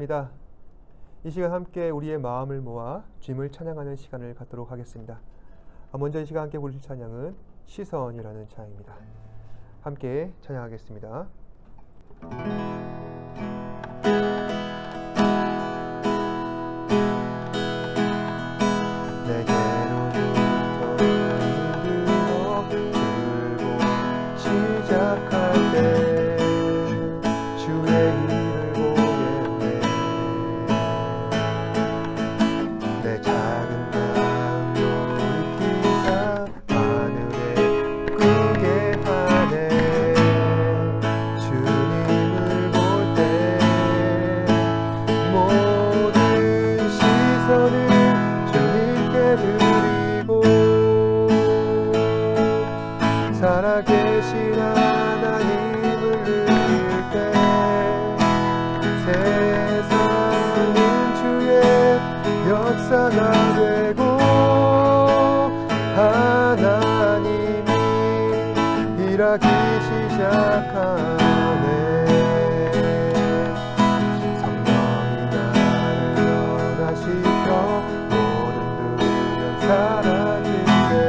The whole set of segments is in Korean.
감사합니다. 이 시간 함께 우리의 마음을 모아 주님을 찬양하는 시간을 갖도록 하겠습니다. 먼저 이 시간 함께 부르실 찬양은 시선이라는 찬양입니다. 함께 찬양하겠습니다. 살아계신 하나님을 느낄 때 세상은 주의 역사가 되고 하나님이 일하기 시작하네. 성령이 나를 변화시켜 모든 두려움 사라질 때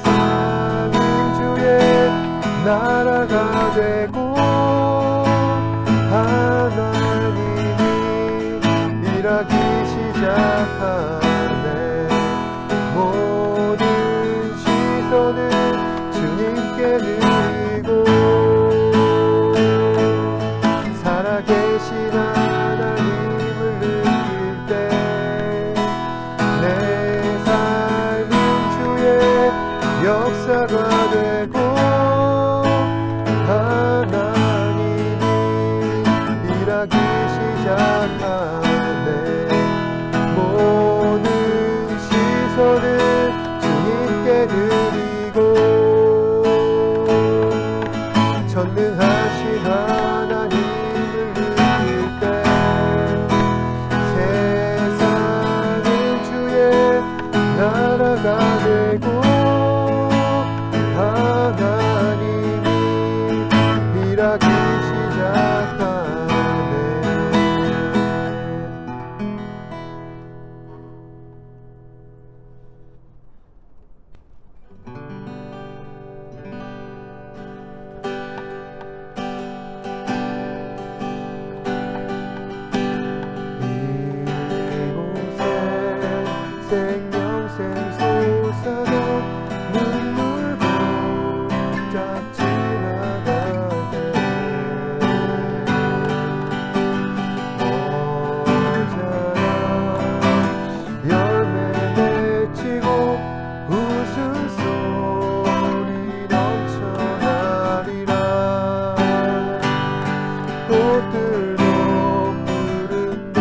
세상은 주의 나라가 되고 하나님이 일하기 시작하네. 모든 시선을 주님께 드리고 살아계신 하나님을 느낄 때 내 삶은 주의 역사가 되고 하나님이 일하기 시작하네. 모든 시선을 주님께 드리고 전능하신 하나님을 느낄 때 세상은 주의 나라가 되고 하나님이 일하기 시작하네. 이곳에 생명샘 솟아나 눈물고 쫙 지나가게 모자라 열매 맺히고 웃음소리 넘쳐나리라. 꽃들도 푸른 꽃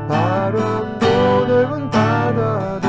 바람도 넓은 바다도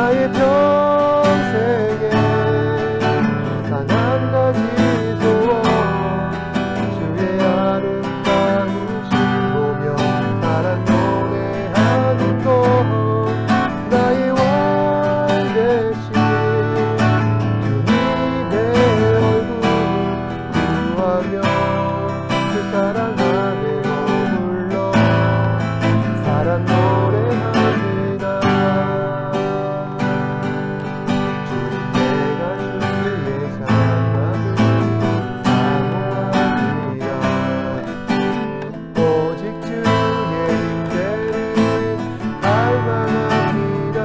나의 평생에 단 한 가지 소원 주의 아름다우신 보며 사랑 노래하는 것 나의 왕 되신 주님의 얼굴 구하며 그 사랑 안에 머물러 사랑 노래합니다. 주님 내가 주의 사랑을 사모하리라. 오직 주의 임재를 갈망합니다.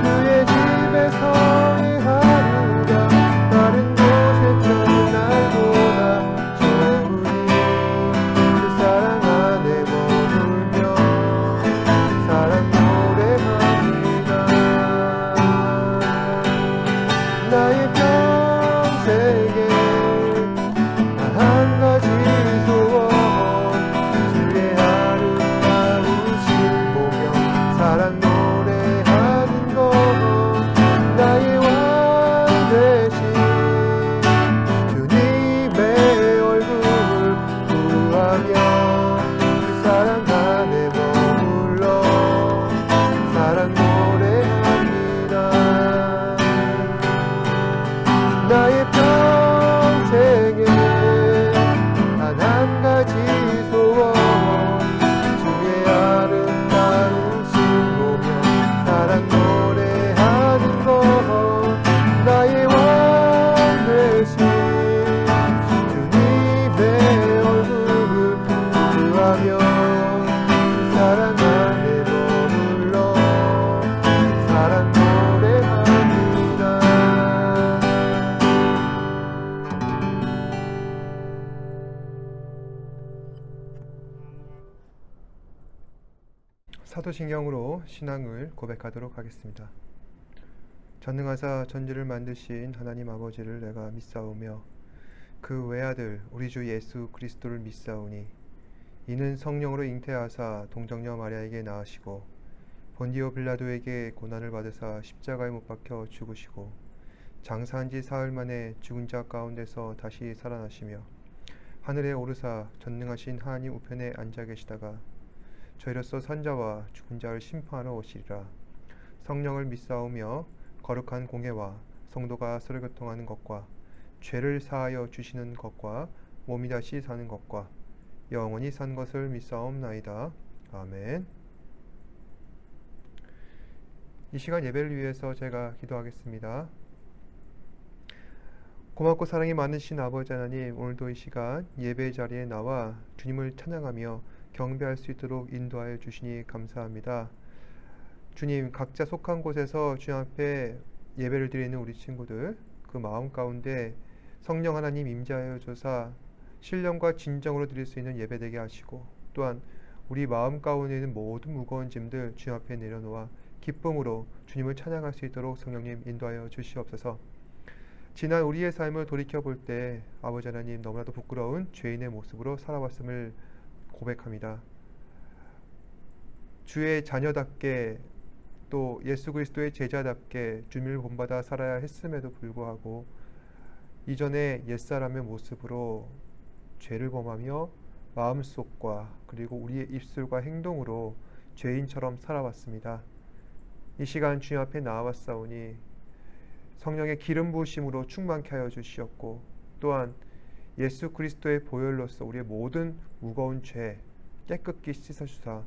주의 집에서의 하루가 다른 곳에 천날보다 좋으니 그 사랑 안에 머물며 사랑 노래합니다. 나의 평생에 단 한 가지 소원 주의 아름다우신 보며 사랑 노래하는 것 나의 왕 되신 주님의 얼굴 구하며 그 사랑 안에 머물러 사랑 노래합니다. 나의 평생에 단 한 가지 소원 주의 아름다우신 보며 사랑 노래하는 것 나의 왕 되신 주님의 얼굴 구하며 그 사랑 안에 머물러 사랑 노래합니다. 사도신경으로 신앙을 고백하도록 하겠습니다. 전능하사 전지를 만드신 하나님 아버지를 내가 믿사오며 그 외아들 우리 주 예수 그리스도를 믿사오니 이는 성령으로 잉태하사 동정녀 마리아에게 낳으시고 본디오 빌라도에게 고난을 받으사 십자가에 못 박혀 죽으시고 장사한 지 사흘 만에 죽은 자 가운데서 다시 살아나시며 하늘에 오르사 전능하신 하나님 우편에 앉아 계시다가 저희로서 산자와 죽은 자를 심판하러 오시리라. 성령을 믿사오며 거룩한 공회와 성도가 서로 교통하는 것과 죄를 사하여 주시는 것과 몸이 다시 사는 것과 영원히 산 것을 믿사옵나이다. 아멘. 이 시간 예배를 위해서 제가 기도하겠습니다. 고맙고 사랑이 많으신 아버지 하나님, 오늘도 이 시간 예배 자리에 나와 주님을 찬양하며 경배할 수 있도록 인도하여 주시니 감사합니다. 주님, 각자 속한 곳에서 주님 앞에 예배를 드리는 우리 친구들, 그 마음 가운데 성령 하나님 임재하여 주사 신령과 진정으로 드릴 수 있는 예배 되게 하시고, 또한 우리 마음 가운데 있는 모든 무거운 짐들 주님 앞에 내려놓아 기쁨으로 주님을 찬양할 수 있도록 성령님 인도하여 주시옵소서. 지난 우리의 삶을 돌이켜볼 때 아버지 하나님, 너무나도 부끄러운 죄인의 모습으로 살아왔음을 고백합니다. 주의 자녀답게, 또 예수 그리스도의 제자답게 주님을 본받아 살아야 했음에도 불구하고 이전에 옛사람의 모습으로 죄를 범하며 마음속과 그리고 우리의 입술과 행동으로 죄인처럼 살아왔습니다. 이 시간 주님 앞에 나와왔사오니 성령의 기름 부으심으로 충만케 하여 주시옵고, 또한 예수 그리스도의 보혈로서 우리의 모든 무거운 죄 깨끗이 씻어주사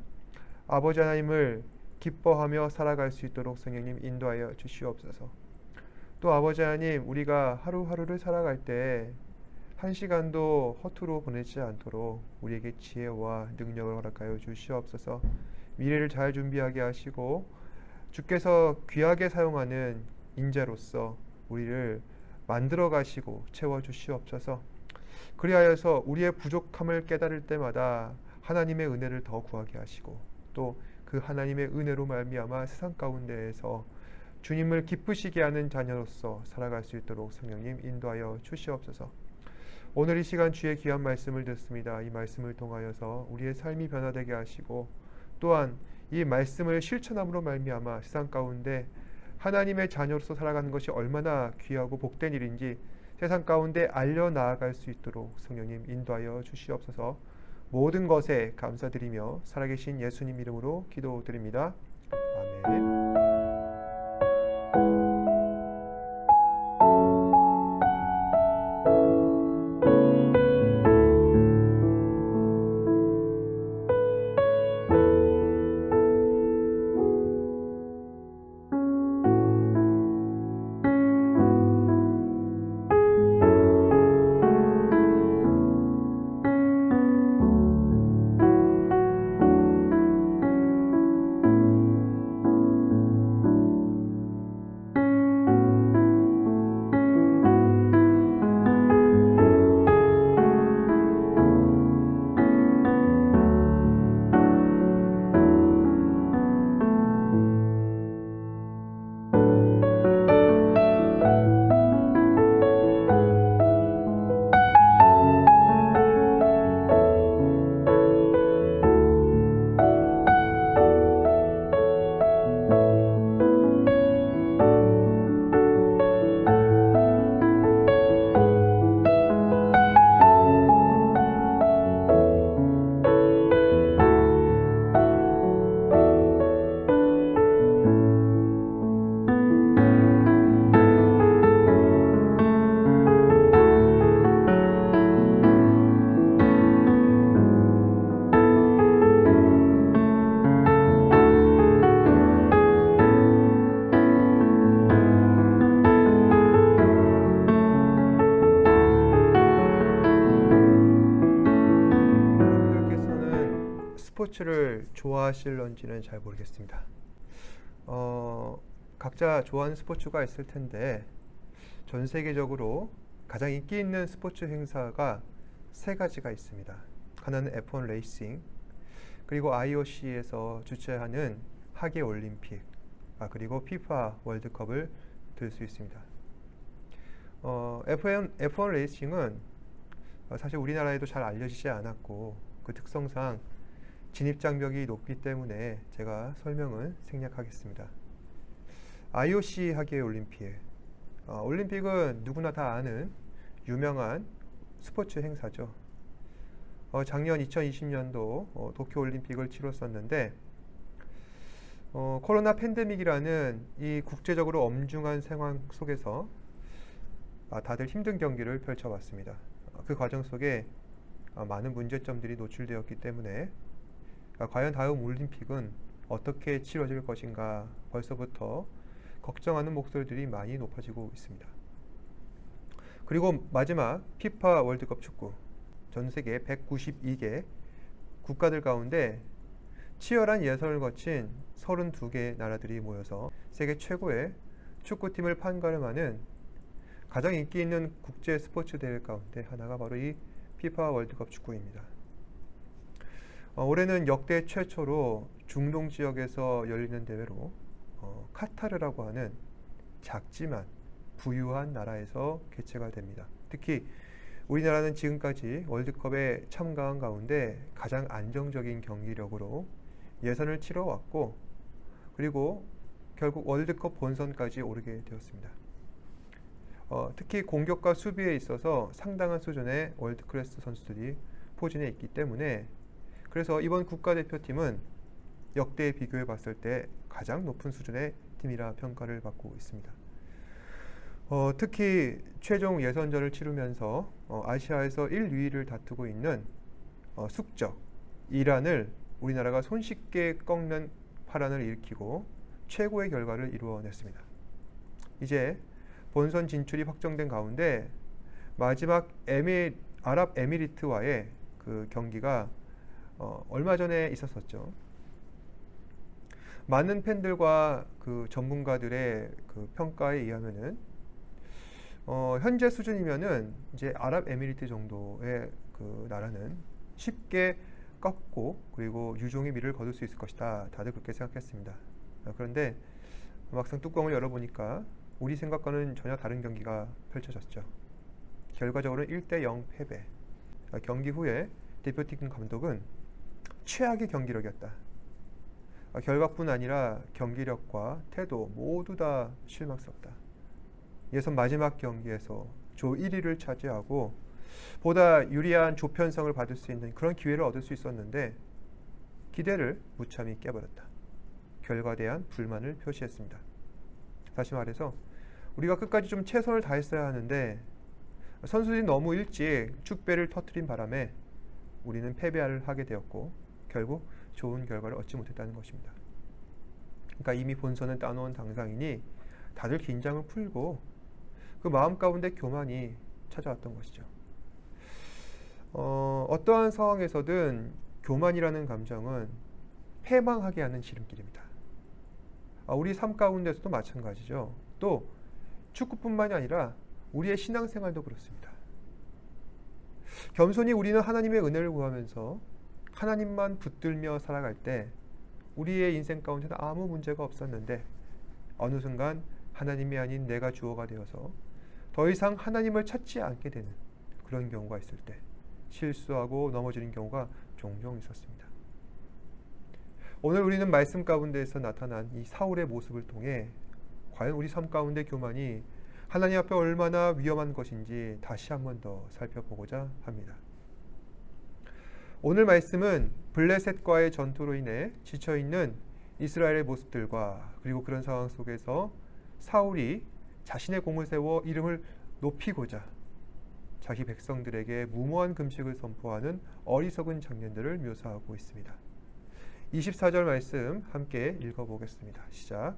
아버지 하나님을 기뻐하며 살아갈 수 있도록 성령님 인도하여 주시옵소서. 또 아버지 하나님, 우리가 하루하루를 살아갈 때 한 시간도 허투루 보내지 않도록 우리에게 지혜와 능력을 허락하여 주시옵소서. 미래를 잘 준비하게 하시고 주께서 귀하게 사용하는 인재로서 우리를 만들어 가시고 채워 주시옵소서. 그리하여서 우리의 부족함을 깨달을 때마다 하나님의 은혜를 더 구하게 하시고, 또 그 하나님의 은혜로 말미암아 세상 가운데에서 주님을 기쁘시게 하는 자녀로서 살아갈 수 있도록 성령님 인도하여 주시옵소서. 오늘 이 시간 주의 귀한 말씀을 듣습니다. 이 말씀을 통하여서 우리의 삶이 변화되게 하시고, 또한 이 말씀을 실천함으로 말미암아 세상 가운데 하나님의 자녀로서 살아가는 것이 얼마나 귀하고 복된 일인지 세상 가운데 알려 나아갈 수 있도록 성령님 인도하여 주시옵소서. 모든 것에 감사드리며 살아계신 예수님 이름으로 기도드립니다. 아멘. 스포츠를 좋아하실런지는 잘 모르겠습니다. 각자 좋아하는 스포츠가 있을 텐데 전 세계적으로 가장 인기 있는 스포츠 행사가 세 가지가 있습니다. 하나는 F1 레이싱, 그리고 IOC에서 주최하는 하계 올림픽, 그리고 FIFA 월드컵을 들 수 있습니다. F1 레이싱은 사실 우리나라에도 잘 알려지지 않았고 그 특성상 진입장벽이 높기 때문에 제가 설명을 생략하겠습니다. IOC 하계 올림픽, 올림픽은 누구나 다 아는 유명한 스포츠 행사죠. 작년 2020년도 도쿄올림픽을 치렀었는데 코로나 팬데믹이라는 이 국제적으로 엄중한 상황 속에서 다들 힘든 경기를 펼쳐왔습니다. 그 과정 속에 많은 문제점들이 노출되었기 때문에 과연 다음 올림픽은 어떻게 치러질 것인가 벌써부터 걱정하는 목소리들이 많이 높아지고 있습니다. 그리고 마지막 피파 월드컵 축구, 전 세계 192개 국가들 가운데 치열한 예선을 거친 32개 나라들이 모여서 세계 최고의 축구팀을 판가름하는 가장 인기 있는 국제 스포츠 대회 가운데 하나가 바로 이 피파 월드컵 축구입니다. 올해는 역대 최초로 중동 지역에서 열리는 대회로 카타르라고 하는 작지만 부유한 나라에서 개최가 됩니다. 특히 우리나라는 지금까지 월드컵에 참가한 가운데 가장 안정적인 경기력으로 예선을 치러왔고 그리고 결국 월드컵 본선까지 오르게 되었습니다. 특히 공격과 수비에 있어서 상당한 수준의 월드클래스 선수들이 포진해 있기 때문에 그래서 이번 국가대표팀은 역대에 비교해 봤을 때 가장 높은 수준의 팀이라 평가를 받고 있습니다. 특히 최종 예선전을 치르면서 아시아에서 1, 2위를 다투고 있는 숙적 이란을 우리나라가 손쉽게 꺾는 파란을 일으키고 최고의 결과를 이루어냈습니다. 이제 본선 진출이 확정된 가운데 마지막 아랍에미리트와의 그 경기가 얼마 전에 있었었죠. 많은 팬들과 그 전문가들의 그 평가에 의하면은 현재 수준이면은 이제 아랍에미리트 정도의 그 나라는 쉽게 꺾고 그리고 유종의 미를 거둘 수 있을 것이다. 다들 그렇게 생각했습니다. 그런데 막상 뚜껑을 열어보니까 우리 생각과는 전혀 다른 경기가 펼쳐졌죠. 결과적으로는 1대0 패배. 경기 후에 대표팀 감독은 최악의 경기력이었다. 결과뿐 아니라 경기력과 태도 모두 다 실망스럽다. 예선 마지막 경기에서 조 1위를 차지하고 보다 유리한 조편성을 받을 수 있는 그런 기회를 얻을 수 있었는데 기대를 무참히 깨버렸다. 결과에 대한 불만을 표시했습니다. 다시 말해서 우리가 끝까지 좀 최선을 다했어야 하는데 선수들이 너무 일찍 축배를 터뜨린 바람에 우리는 패배를 하게 되었고 결국 좋은 결과를 얻지 못했다는 것입니다. 그러니까 이미 본선은 따놓은 당상이니 다들 긴장을 풀고 그 마음 가운데 교만이 찾아왔던 것이죠. 어떠한 상황에서든 교만이라는 감정은 패망하게 하는 지름길입니다. 우리 삶 가운데서도 마찬가지죠. 또 축구뿐만이 아니라 우리의 신앙생활도 그렇습니다. 겸손히 우리는 하나님의 은혜를 구하면서 하나님만 붙들며 살아갈 때 우리의 인생 가운데는 아무 문제가 없었는데 어느 순간 하나님이 아닌 내가 주어가 되어서 더 이상 하나님을 찾지 않게 되는 그런 경우가 있을 때 실수하고 넘어지는 경우가 종종 있었습니다. 오늘 우리는 말씀 가운데에서 나타난 이 사울의 모습을 통해 과연 우리 삶 가운데 교만이 하나님 앞에 얼마나 위험한 것인지 다시 한 번 더 살펴보고자 합니다. 오늘 말씀은 블레셋과의 전투로 인해 지쳐있는 이스라엘의 모습들과 그리고 그런 상황 속에서 사울이 자신의 공을 세워 이름을 높이고자 자기 백성들에게 무모한 금식을 선포하는 어리석은 장면들을 묘사하고 있습니다. 24절 말씀 함께 읽어보겠습니다. 시작.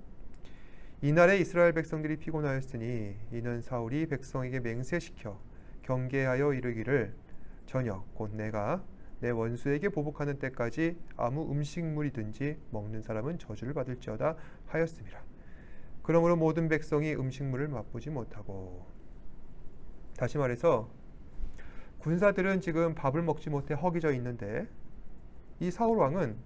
이날에 이스라엘 백성들이 피곤하였으니 이는 사울이 백성에게 맹세시켜 경계하여 이르기를 저녁 곧 내가 내 원수에게 보복하는 때까지 아무 음식물이든지 먹는 사람은 저주를 받을지어다 하였습니다. 그러므로 모든 백성이 음식물을 맛보지 못하고. 다시 말해서 군사들은 지금 밥을 먹지 못해 허기져 있는데 이 사울 왕은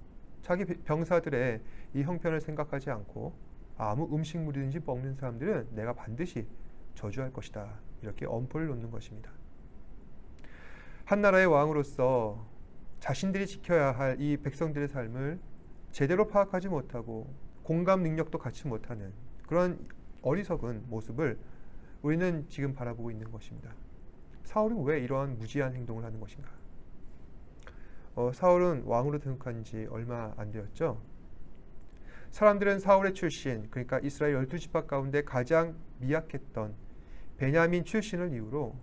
자기 병사들의 이 형편을 생각하지 않고 아무 음식물이든지 먹는 사람들은 내가 반드시 저주할 것이다. 이렇게 엄포를 놓는 것입니다. 한 나라의 왕으로서 자신들이 지켜야 할 이 백성들의 삶을 제대로 파악하지 못하고 공감 능력도 갖지 못하는 그런 어리석은 모습을 우리는 지금 바라보고 있는 것입니다. 사울은 왜 이러한 무지한 행동을 하는 것인가? 사울은 왕으로 등극한 지 얼마 안 되었죠. 사람들은 사울의 출신, 그러니까 이스라엘 12지파 가운데 가장 미약했던 베냐민 출신을 이유로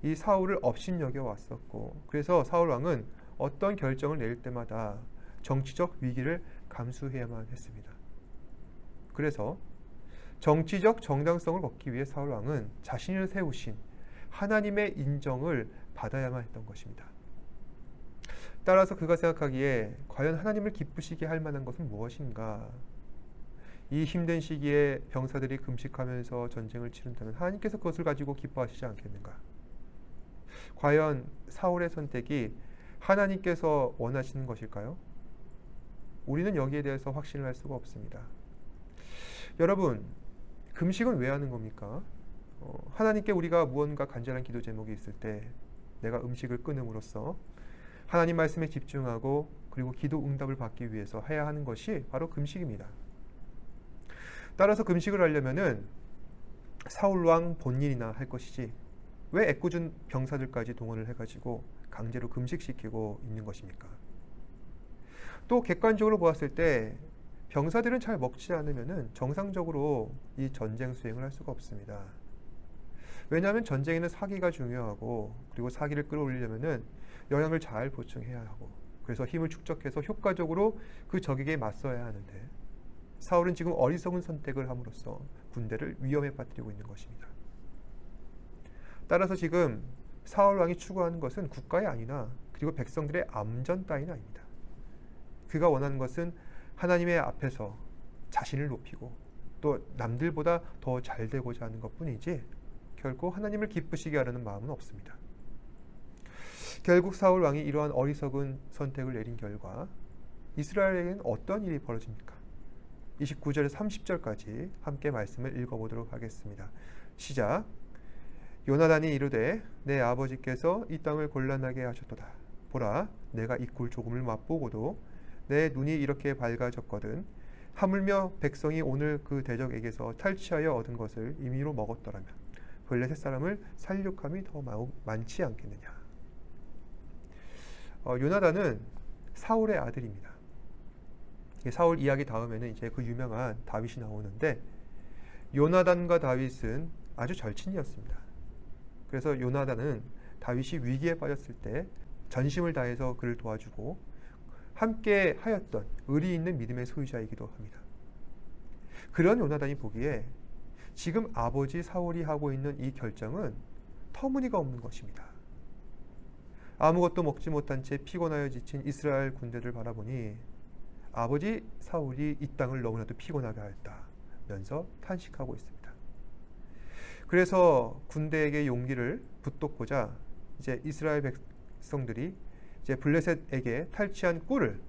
이 사울을 업신여겨 왔었고, 그래서 사울 왕은 어떤 결정을 내릴 때마다 정치적 위기를 감수해야만 했습니다. 그래서 정치적 정당성을 얻기 위해 사울 왕은 자신을 세우신 하나님의 인정을 받아야만 했던 것입니다. 따라서 그가 생각하기에 과연 하나님을 기쁘시게 할 만한 것은 무엇인가? 이 힘든 시기에 병사들이 금식하면서 전쟁을 치른다면 하나님께서 그것을 가지고 기뻐하시지 않겠는가? 과연 사울의 선택이 하나님께서 원하시는 것일까요? 우리는 여기에 대해서 확신을 할 수가 없습니다. 여러분, 금식은 왜 하는 겁니까? 하나님께 우리가 무언가 간절한 기도 제목이 있을 때 내가 음식을 끊음으로써 하나님 말씀에 집중하고 그리고 기도 응답을 받기 위해서 해야 하는 것이 바로 금식입니다. 따라서 금식을 하려면은 사울 왕 본인이나 할 것이지 왜 애꿎은 병사들까지 동원을 해가지고 강제로 금식시키고 있는 것입니까? 또 객관적으로 보았을 때 병사들은 잘 먹지 않으면은 정상적으로 이 전쟁 수행을 할 수가 없습니다. 왜냐하면 전쟁에는 사기가 중요하고 그리고 사기를 끌어올리려면은 영양을 잘 보충해야 하고 그래서 힘을 축적해서 효과적으로 그 적에게 맞서야 하는데 사울은 지금 어리석은 선택을 함으로써 군대를 위험에 빠뜨리고 있는 것입니다. 따라서 지금 사울 왕이 추구하는 것은 국가의 안위나 그리고 백성들의 안전 따위는 아닙니다. 그가 원하는 것은 하나님의 앞에서 자신을 높이고 또 남들보다 더 잘 되고자 하는 것뿐이지 결코 하나님을 기쁘시게 하려는 마음은 없습니다. 결국 사울 왕이 이러한 어리석은 선택을 내린 결과 이스라엘에게는 어떤 일이 벌어집니까? 29절에서 30절까지 함께 말씀을 읽어보도록 하겠습니다. 시작. 요나단이 이르되 내 아버지께서 이 땅을 곤란하게 하셨도다. 보라, 내가 이 굴 조금을 맛보고도 내 눈이 이렇게 밝아졌거든 하물며 백성이 오늘 그 대적에게서 탈취하여 얻은 것을 임의로 먹었더라면 블레셋 사람을 살육함이 더 많지 않겠느냐. 요나단은 사울의 아들입니다. 사울 이야기 다음에는 이제 그 유명한 다윗이 나오는데 요나단과 다윗은 아주 절친이었습니다. 그래서 요나단은 다윗이 위기에 빠졌을 때 전심을 다해서 그를 도와주고 함께 하였던 의리 있는 믿음의 소유자이기도 합니다. 그런 요나단이 보기에 지금 아버지 사울이 하고 있는 이 결정은 터무니가 없는 것입니다. 아무것도 먹지 못한 채 피곤하여 지친 이스라엘 군대를 바라보니 아버지 사울이 이 땅을 너무나도 피곤하게 하였다면서 탄식하고 있습니다. 그래서 군대에게 용기를 북돋고자 이제 이스라엘 백성들이 이제 블레셋에게 탈취한 꿀을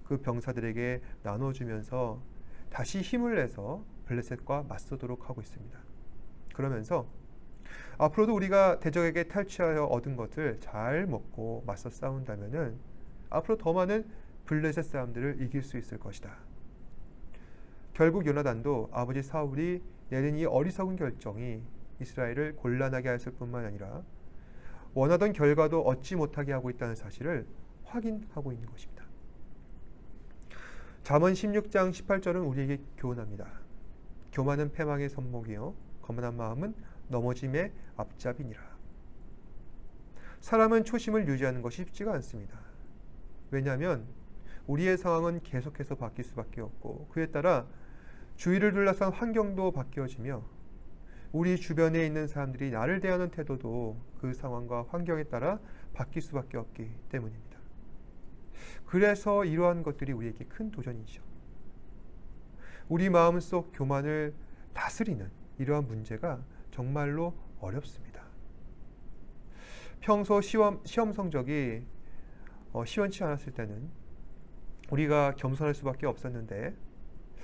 그 병사들에게 나눠주면서 다시 힘을 내서 블레셋과 맞서도록 하고 있습니다. 그러면서 앞으로도 우리가 대적에게 탈취하여 얻은 것을 잘 먹고 맞서 싸운다면은 앞으로 더 많은 블레셋 사람들을 이길 수 있을 것이다. 결국 요나단도 아버지 사울이 내린 이 어리석은 결정이 이스라엘을 곤란하게 했을 뿐만 아니라 원하던 결과도 얻지 못하게 하고 있다는 사실을 확인하고 있는 것입니다. 잠언 16장 18절은 우리에게 교훈합니다. 교만은 패망의 선목이요 거만한 마음은 넘어짐의 앞잡이니라. 사람은 초심을 유지하는 것이 쉽지가 않습니다. 왜냐하면 우리의 상황은 계속해서 바뀔 수밖에 없고 그에 따라 주위를 둘러싼 환경도 바뀌어지며 우리 주변에 있는 사람들이 나를 대하는 태도도 그 상황과 환경에 따라 바뀔 수밖에 없기 때문입니다. 그래서 이러한 것들이 우리에게 큰 도전이죠. 우리 마음속 교만을 다스리는 이러한 문제가 정말로 어렵습니다. 평소 시험 성적이 시원치 않았을 때는 우리가 겸손할 수밖에 없었는데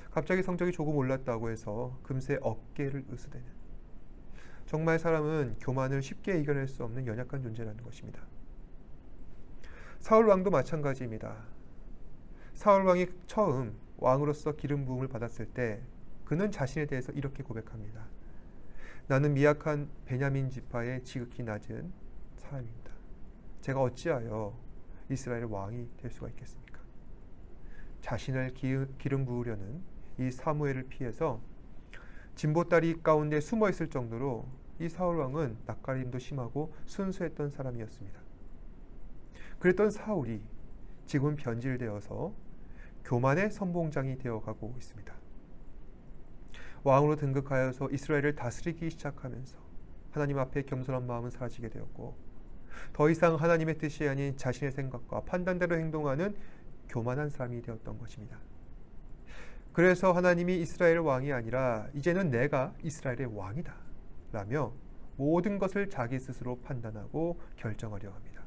갑자기 성적이 조금 올랐다고 해서 금세 어깨를 으스대는, 정말 사람은 교만을 쉽게 이겨낼 수 없는 연약한 존재라는 것입니다. 사울 왕도 마찬가지입니다. 사울 왕이 처음 왕으로서 기름 부음을 받았을 때 그는 자신에 대해서 이렇게 고백합니다. 나는 미약한 베냐민 지파의 지극히 낮은 사람입니다. 제가 어찌하여 이스라엘의 왕이 될 수가 있겠습니까? 자신을 기름 부으려는 이 사무엘을 피해서 진보다리 가운데 숨어 있을 정도로 이 사울 왕은 낯가림도 심하고 순수했던 사람이었습니다. 그랬던 사울이 지금 변질되어서 교만의 선봉장이 되어가고 있습니다. 왕으로 등극하여서 이스라엘을 다스리기 시작하면서 하나님 앞에 겸손한 마음은 사라지게 되었고 더 이상 하나님의 뜻이 아닌 자신의 생각과 판단대로 행동하는 교만한 사람이 되었던 것입니다. 그래서 하나님이 이스라엘 왕이 아니라 이제는 내가 이스라엘의 왕이다 라며 모든 것을 자기 스스로 판단하고 결정하려 합니다.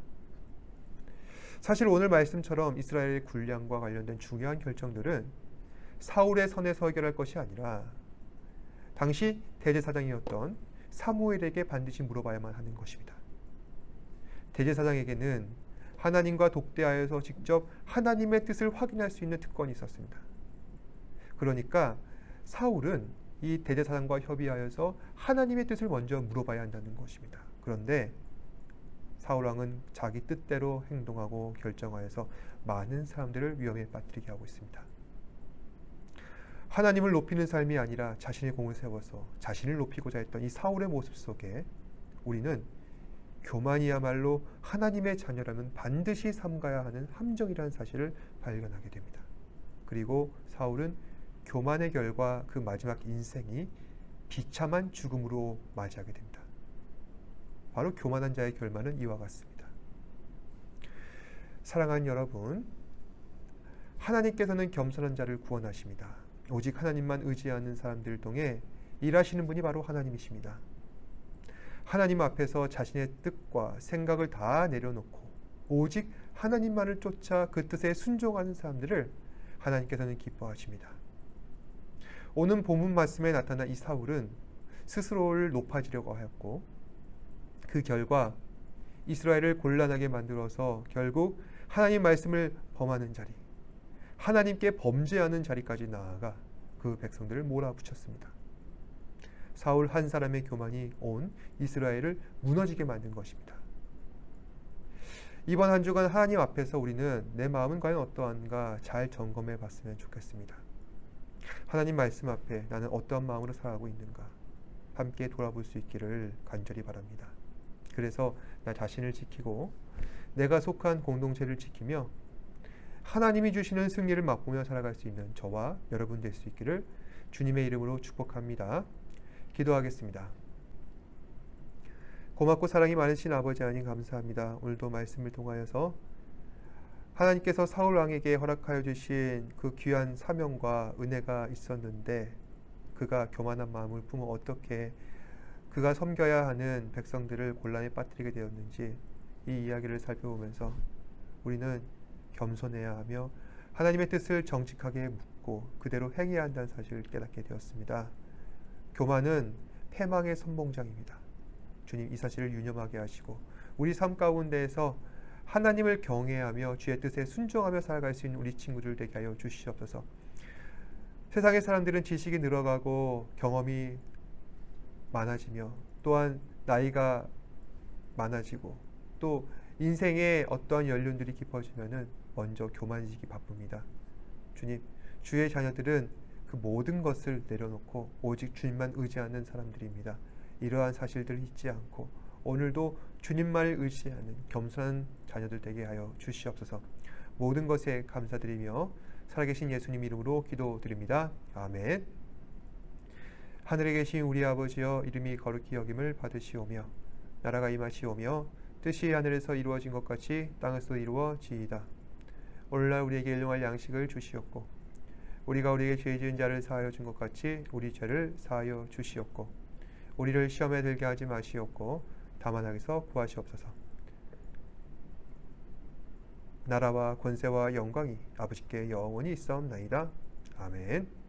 사실 오늘 말씀처럼 이스라엘의 군량과 관련된 중요한 결정들은 사울의 선에서 해결할 것이 아니라 당시 대제사장이었던 사무엘에게 반드시 물어봐야만 하는 것입니다. 대제사장에게는 하나님과 독대하여서 직접 하나님의 뜻을 확인할 수 있는 특권이 있었습니다. 그러니까 사울은 이 대제사장과 협의하여서 하나님의 뜻을 먼저 물어봐야 한다는 것입니다. 그런데 사울 왕은 자기 뜻대로 행동하고 결정하여서 많은 사람들을 위험에 빠뜨리게 하고 있습니다. 하나님을 높이는 삶이 아니라 자신의 공을 세워서 자신을 높이고자 했던 이 사울의 모습 속에 우리는 교만이야말로 하나님의 자녀라면 반드시 삼가야 하는 함정이라는 사실을 발견하게 됩니다. 그리고 사울은 교만의 결과 그 마지막 인생이 비참한 죽음으로 맞이하게 됩니다. 바로 교만한 자의 결말은 이와 같습니다. 사랑하는 여러분, 하나님께서는 겸손한 자를 구원하십니다. 오직 하나님만 의지하는 사람들을 통해 일하시는 분이 바로 하나님이십니다. 하나님 앞에서 자신의 뜻과 생각을 다 내려놓고 오직 하나님만을 쫓아 그 뜻에 순종하는 사람들을 하나님께서는 기뻐하십니다. 오늘 본문 말씀에 나타난 이 사울은 스스로를 높아지려고 하였고 그 결과 이스라엘을 곤란하게 만들어서 결국 하나님 말씀을 범하는 자리, 하나님께 범죄하는 자리까지 나아가 그 백성들을 몰아붙였습니다. 사울 한 사람의 교만이 온 이스라엘을 무너지게 만든 것입니다. 이번 한 주간 하나님 앞에서 우리는 내 마음은 과연 어떠한가 잘 점검해 봤으면 좋겠습니다. 하나님 말씀 앞에 나는 어떠한 마음으로 살아가고 있는가 함께 돌아볼 수 있기를 간절히 바랍니다. 그래서 나 자신을 지키고 내가 속한 공동체를 지키며 하나님이 주시는 승리를 맛보며 살아갈 수 있는 저와 여러분 될 수 있기를 주님의 이름으로 축복합니다. 기도하겠습니다. 고맙고 사랑이 많으신 아버지 하나님 감사합니다. 오늘도 말씀을 통하여서 하나님께서 사울 왕에게 허락하여 주신 그 귀한 사명과 은혜가 있었는데 그가 교만한 마음을 품어 어떻게 그가 섬겨야 하는 백성들을 곤란에 빠뜨리게 되었는지 이 이야기를 살펴보면서 우리는 겸손해야 하며 하나님의 뜻을 정직하게 묻고 그대로 행해야 한다는 사실을 깨닫게 되었습니다. 교만은 패망의 선봉장입니다. 주님 이 사실을 유념하게 하시고 우리 삶 가운데에서 하나님을 경외하며 주의 뜻에 순종하며 살아갈 수 있는 우리 친구들 되게 하여 주시옵소서. 세상의 사람들은 지식이 늘어가고 경험이 많아지며 또한 나이가 많아지고 또 인생의 어떠한 연륜들이 깊어지면은 먼저 교만해지기 바쁩니다. 주님, 주의 자녀들은 그 모든 것을 내려놓고 오직 주님만 의지하는 사람들입니다. 이러한 사실들을 잊지 않고 오늘도 주님만을 의지하는 겸손한 자녀들 되게 하여 주시옵소서. 모든 것에 감사드리며 살아계신 예수님 이름으로 기도드립니다. 아멘. 하늘에 계신 우리 아버지여 이름이 거룩히 여김을 받으시오며 나라가 임하시오며 뜻이 하늘에서 이루어진 것 같이 땅에서도 이루어지이다. 오늘날 우리에게 일용할 양식을 주시옵고 우리가 우리에게 죄 지은 자를 사하여 준 것 같이 우리 죄를 사하여 주시옵고 우리를 시험에 들게 하지 마시옵고 다만 악에서 구하시옵소서. 나라와 권세와 영광이 아버지께 영원히 있사옵나이다. 아멘.